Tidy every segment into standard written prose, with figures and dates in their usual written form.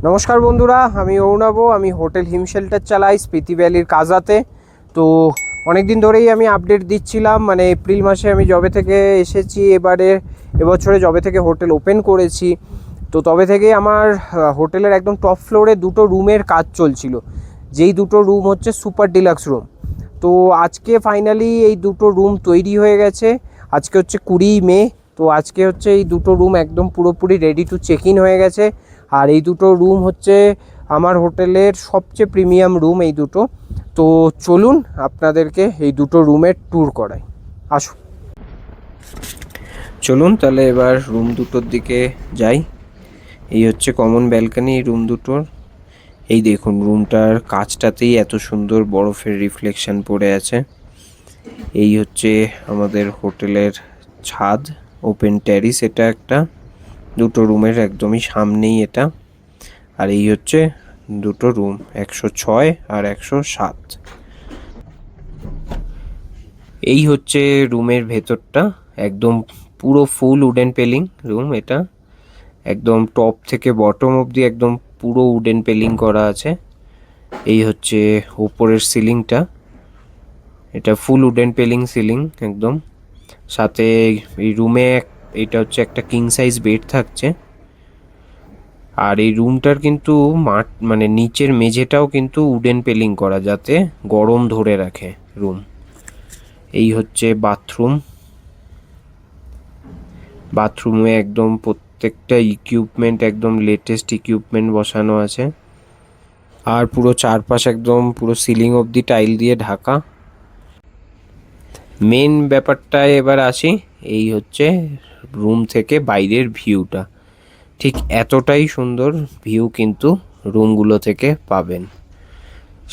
নমস্কার বন্ধুরা, আমি অরুণাব। আমি হোটেল হিম শেল্টার চালাই স্পিতি ভ্যালির কাজাতে। তো অনেক দিন ধরেই আমি আপডেট দিচ্ছিলাম, মানে এপ্রিল মাসে আমি যবে থেকে এসেছি, এবছরে যবে থেকে হোটেল ওপেন করেছি, তো তবে থেকেই আমার হোটেলের একদম টপ ফ্লোরে দুটো রুমের কাজ চলছিল, যেই দুটো রুম হচ্ছে সুপার ডিলাক্স রুম। তো আজকে ফাইনালি এই দুটো রুম তৈরি হয়ে গেছে। আজকে হচ্ছে 20 মে। তো আজকে হচ্ছে এই দুটো রুম একদম পুরোপুরি রেডি টু চেক ইন হয়ে গেছে। আর এই দুটো রুম হচ্ছে আমার হোটেলের সবচেয়ে প্রিমিয়াম রুম এই দুটো। তো চলুন আপনাদেরকে এই দুটো রুমের ট্যুর করাই, আসুন। চলুন তাহলে এবার রুম দুটোর দিকে যাই। এই হচ্ছে কমন ব্যালকনি রুম দুটোর। এই দেখুন, রুমটার কাচটাতেই এত সুন্দর বরফের রিফ্লেকশন পড়ে আছে। এই হচ্ছে আমাদের হোটেলের ছাদ, ওপেন টেরিস। এটা একটা দুটো রুমের একদমই সামনেই এটা। আর এই হচ্ছে দুটো রুম, 106 আর 107। এই হচ্ছে রুমের ভেতরটা, একদম পুরো ফুল উডেন পেলিং রুম এটা। একদম টপ থেকে বটম অবধি একদম পুরো উডেন পেলিং করা আছে। এই হচ্ছে ওপরের সিলিংটা, এটা ফুল উডেন পেলিং সিলিং একদম। সাথে এই রুমে এটা হচ্ছে একটা কিং সাইজ বেড থাকছে। আর এই রুমটার কিন্তু মানে নিচের মেঝেটাও কিন্তু উডেন পেলিং করা, যাতে গরম ধরে রাখে রুম। এই হচ্ছে বাথরুম। বাথরুমে একদম প্রত্যেকটা ইকুইপমেন্ট একদম লেটেস্ট ইকুইপমেন্ট বসানো আছে। আর পুরো চারপাশ একদম পুরো সিলিং অবধি টাইল দিয়ে ঢাকা। মেন ব্যাপারটায় এবার আসি, এই হচ্ছে রুম থেকে বাইরের ভিউটা। ঠিক এতটাই সুন্দর ভিউ কিন্তু রুমগুলো থেকে পাবেন।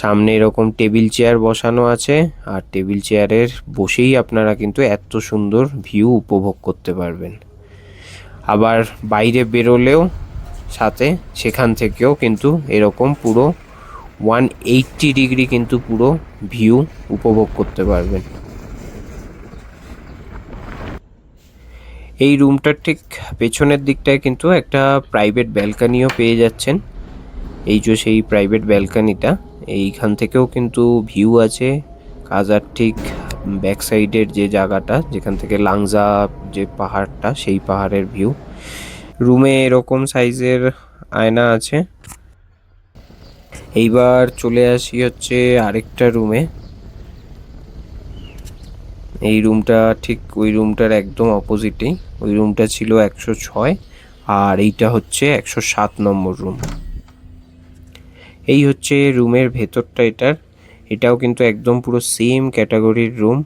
সামনে এরকম টেবিল চেয়ার বসানো আছে, আর টেবিল চেয়ারের বসেই আপনারা কিন্তু এত সুন্দর ভিউ উপভোগ করতে পারবেন। আবার বাইরে বেরোলেও সাথে সেখান থেকেও কিন্তু এরকম পুরো 180 ডিগ্রি কিন্তু পুরো ভিউ উপভোগ করতে পারবেন। এই রুমটার ঠিক পেছনের দিকটায় কিন্তু একটা প্রাইভেট ব্যালকনিও পেয়ে যাচ্ছেন। এই যে সেই প্রাইভেট ব্যালকনিটা, এইখান থেকেও কিন্তু ভিউ আছে কাজার ঠিক ব্যাক সাইডের যে জায়গাটা, যেখান থেকে লাংজা যে পাহাড়টা, সেই পাহাড়ের ভিউ। রুমে এরকম সাইজের আয়না আছে। এইবার চলে আসি হচ্ছে আরেকটা রুমে। এই রুমটা ঠিক ওই রুমটার একদম অপোজিটেই। ওই রুমটা ছিল 106, আর এইটা হচ্ছে 107 নম্বর রুম। এই হচ্ছে রুমের ভেতরটা এটাও কিন্তু একদম পুরো সেম ক্যাটাগরির রুম,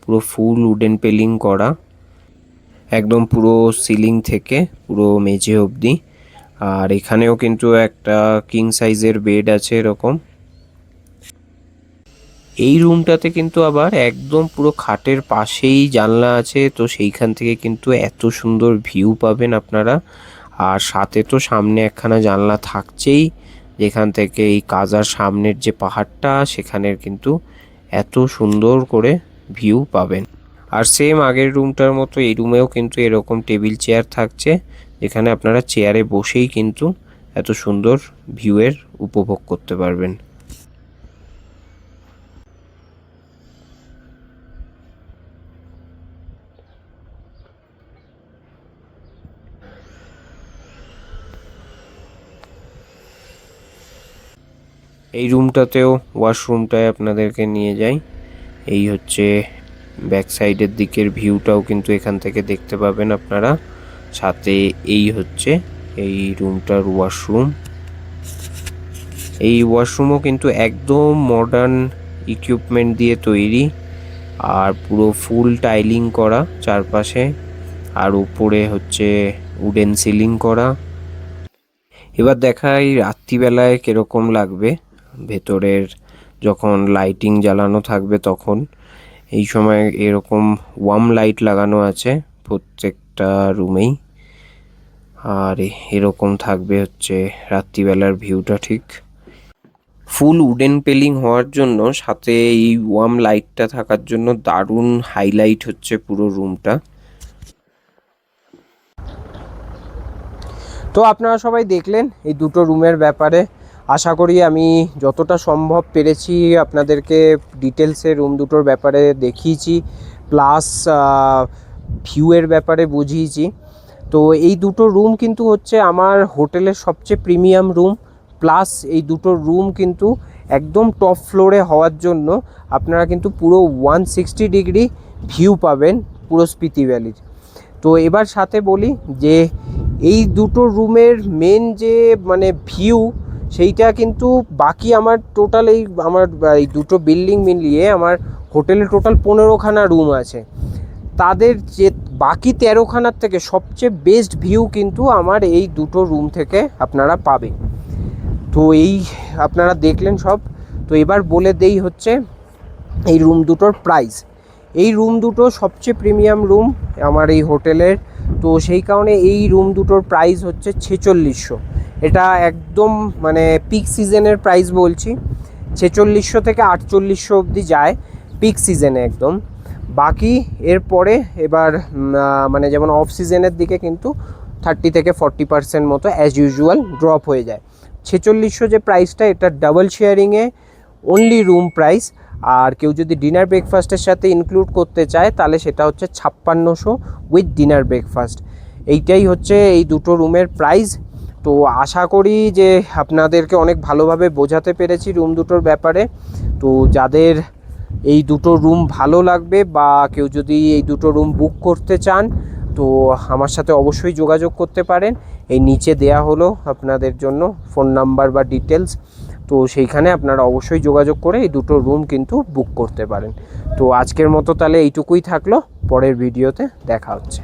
পুরো ফুল উডেন পেলিং করা, একদম পুরো সিলিং থেকে পুরো মেঝে অবধি। আর এখানেও কিন্তু একটা কিং সাইজের বেড আছে এরকম। এই রুমটাতে কিন্তু আবার একদম পুরো খাটের পাশেই জানলা আছে, তো সেইখান থেকে কিন্তু এত সুন্দর ভিউ পাবেন আপনারা। আর সাথে তো সামনে একখানা জানলা থাকছেই, যেখান থেকে এই কাজার সামনের যে পাহাড়টা, সেখানের কিন্তু এত সুন্দর করে ভিউ পাবেন। আর সেম আগের রুমটার মতো এই রুমেও কিন্তু এরকম টেবিল চেয়ার থাকছে, যেখানে আপনারা চেয়ারে বসেই কিন্তু এত সুন্দর ভিউয়ের উপভোগ করতে পারবেন। এই রুমটাতেও ওয়াশরুমটায় আপনাদেরকে নিয়ে যাই। এই হচ্ছে ব্যাক সাইডের দিকের ভিউটাও কিন্তু এখান থেকে দেখতে পাবেন আপনারা। সাথে এই হচ্ছে এই রুমটার ওয়াশরুম। এই ওয়াশরুমও কিন্তু একদম মডার্ন ইকুইপমেন্ট দিয়ে তৈরি, আর পুরো ফুল টাইলিং করা চারপাশে, আর উপরে হচ্ছে উডেন সিলিং করা। এবার দেখাই রাত্রিবেলায় কিরকম লাগবে ভেতরের, যখন লাইটিং জ্বালানো থাকবে তখন। এই সময় এরকম ওয়ার্ম লাইট লাগানো আছে প্রত্যেকটা রুমেই। আর এরকম থাকবে হচ্ছে রাত্রিবেলার ভিউটা। ঠিক ফুল উডেন পেলিং হওয়ার জন্য, সাথে এই ওয়ার্ম লাইটটা থাকার জন্য দারুণ হাইলাইট হচ্ছে পুরো রুমটা। তো আপনারা সবাই দেখলেন এই দুটো রুমের ব্যাপারে। আশা করি আমি যতটা সম্ভব পেরেছি আপনাদেরকে ডিটেলসে রুম দুটোর ব্যাপারে দেখিয়েছি, প্লাস ভিউয়ের ব্যাপারে বুঝিয়েছি। তো এই দুটো রুম কিন্তু হচ্ছে আমার হোটেলের সবচেয়ে প্রিমিয়াম রুম, প্লাস এই দুটো রুম কিন্তু একদম টপ ফ্লোরে হওয়ার জন্য আপনারা কিন্তু পুরো 160 ডিগ্রি ভিউ পাবেন পুরো স্পিতি ভ্যালির। তো এবার সাথে বলি যে এই দুটো রুমের মেন যে মানে ভিউ, সেইটা কিন্তু বাকি আমার টোটাল এই দুটো বিল্ডিং মিলিয়ে আমার হোটেলে টোটাল 15খানা রুম আছে, তাদের যে বাকি 13খানার থেকে সবচেয়ে বেস্ট ভিউ কিন্তু আমার এই দুটো রুম থেকে আপনারা পাবেন। তো এই আপনারা দেখলেন সব। তো এবার বলে দেই হচ্ছে এই রুম দুটোর প্রাইস। এই রুম দুটো সবচেয়ে প্রিমিয়াম রুম আমার এই হোটেলের, তো সেই কারণে এই রুম দুটোর প্রাইস হচ্ছে 4600। এটা একদম মানে পিক সিজনের প্রাইস বলছি, 4600 থেকে 4800 অবধি যায় পিক সিজনে একদম। বাকি এরপরে এবার মানে যেমন অফ সিজনের দিকে কিন্তু 30 থেকে 40% মতো অ্যাজ ইউজুয়াল ড্রপ হয়ে যায়। 4600 যে প্রাইসটা, এটা ডাবল শেয়ারিংয়ে অনলি রুম প্রাইস। আর কেউ যদি ডিনার ব্রেকফাস্টের সাথে ইনক্লুড করতে চায় তাহলে সেটা হচ্ছে 5600 উইথ ডিনার ব্রেকফাস্ট। এইটাই হচ্ছে এই দুটো রুমের প্রাইস। তো আশা করি যে আপনাদেরকে অনেক ভালোভাবে বোঝাতে পেরেছি রুম দুটোর ব্যাপারে। তো যাদের এই দুটো রুম ভালো লাগবে বা কেউ যদি এই দুটো রুম বুক করতে চান তো আমার সাথে অবশ্যই যোগাযোগ করতে পারেন। এই নিচে দেয়া হলো আপনাদের জন্য ফোন নাম্বার বা ডিটেলস, তো সেইখানে আপনারা অবশ্যই যোগাযোগ করে এই দুটো রুম কিন্তু বুক করতে পারেন। তো আজকের মতো তাহলে এইটুকুই থাকলো, পরের ভিডিওতে দেখা হচ্ছে।